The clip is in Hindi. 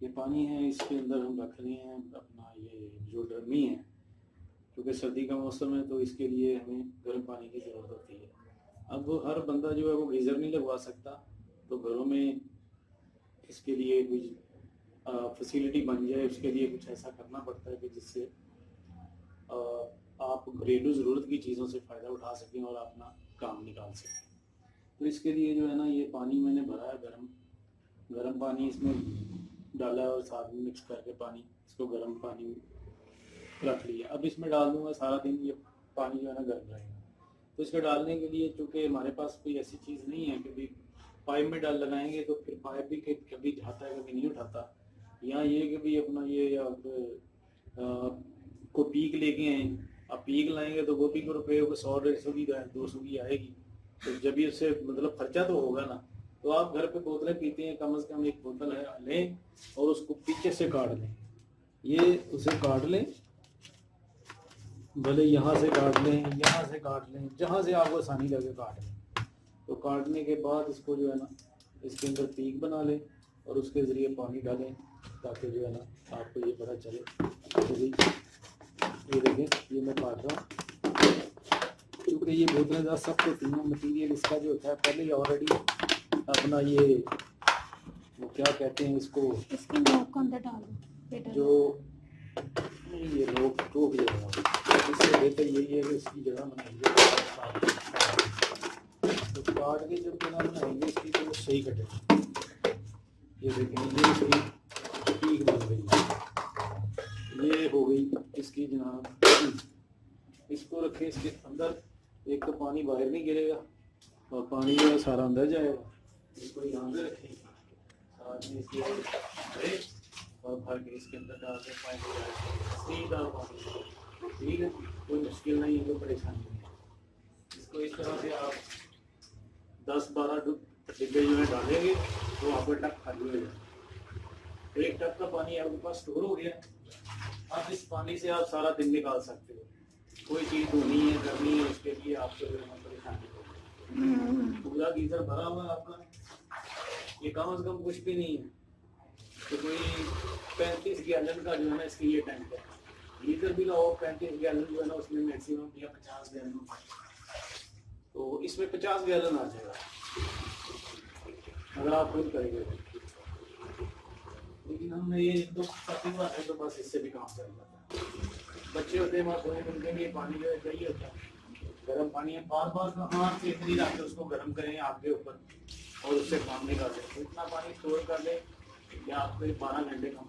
ये पानी है, इसके अंदर हम रख रहे हैं अपना ये जो ड्रमी है, क्योंकि सर्दी का मौसम है तो इसके लिए हमें गर्म पानी की ज़रूरत होती है। अब हर बंदा जो है वो गीज़र नहीं लगवा सकता, तो घरों में इसके लिए कुछ फैसिलिटी बन जाए, उसके लिए कुछ ऐसा करना पड़ता है कि जिससे आप घरेलू ज़रूरत की चीज़ों से फ़ायदा उठा सकें और अपना काम निकाल सकें। तो इसके लिए जो है ना, ये पानी मैंने भरा है गर्म पानी इसमें डाला है और साथ में मिक्स करके पानी इसको गर्म पानी रख लिया। अब इसमें डाल दूंगा, सारा दिन ये पानी जो है ना गर्म रहेगा। तो इसको डालने के लिए चूँकि हमारे पास कोई ऐसी चीज़ नहीं है कि भाई पाइप में डाल लगाएंगे तो फिर पाइप भी कभी उठाता है कभी नहीं उठाता। यहाँ ये कि भाई अपना ये आप को पीक लेके आए, आप पीक लाएंगे तो वो पीक रुपये को 100-150 की 200 की आएगी। तो जब भी उससे मतलब खर्चा तो होगा ना, तो आप घर पे बोतलें पीते हैं, कम से कम एक बोतल है लें और उसको पीछे से काट लें। ये उसे काट लें, भले यहाँ से काट लें, यहाँ से काट लें, जहाँ से आपको आसानी लगे काट लें। तो काटने के बाद इसको जो है ना इसके अंदर पीक बना लें और उसके ज़रिए पानी डालें, ताकि जो है ना आपको ये पता चले। तो ये देखें, ये मैं काट रहा हूँ, क्योंकि ये बोतलें ज़्यादा सख्त होती हैं। मटीरियल इसका जो होता है पहले ही ऑलरेडी अपना ये वो क्या कहते हैं इसको, इसकी नोक को अंदर डालो जो ये लोग टोक जाएगा। इससे बेहतर यही है कि इसकी जगह बनाएंगे तो काट के जब जगह बनाएंगे इसकी तो सही कटेगा। ये देखें, ये इसकी पीक बन गई, ये हो गई इसकी जनाब। इसको रखें, इसके अंदर एक तो पानी बाहर नहीं गिरेगा और पानी जो है सारा अंदर जाएगा। इसको यहाँ पे रखें, साथ में इसके भरे और भर के इसके अंदर डाल के पानी सीधा पानी। ठीक है, कोई मुश्किल नहीं है, कोई परेशानी नहीं है। इसको इस तरह से आप 10-12 डिब्बे जो है डालेंगे तो आपका टप खाली हो जाएगा। एक टप का पानी आपके पास स्टोर हो गया। अब इस पानी से आप सारा दिन निकाल सकते हो। कोई चीज़ धोनी है करनी है, उसके लिए आपको परेशानी होगी। पूरा गीजर भरा हुआ है आपका, ये कम से कम कुछ भी नहीं है तो कोई 35 गैलन का जो है ना इसकी ये टैंक है। गीजर भी लाओ 35 गैलन जो है ना उसमें मैक्सिमम या 50 गैलन, तो इसमें 50 गैलन आ जाएगा अगर आप खुद करेंगे। लेकिन हमने ये दो करते हुआ है तो बस इससे भी काम चल जाता है। बच्चे होते हैं वहाँ सोने मिलते हैं, ये पानी जो है चाहिए होता है, गर्म पानी है। बार बार हाथ से इतनी रख के उसको गर्म करें आपके ऊपर और उससे काम निकाल दें। तो इतना पानी स्टोर कर लें कि आपको 12 घंटे कम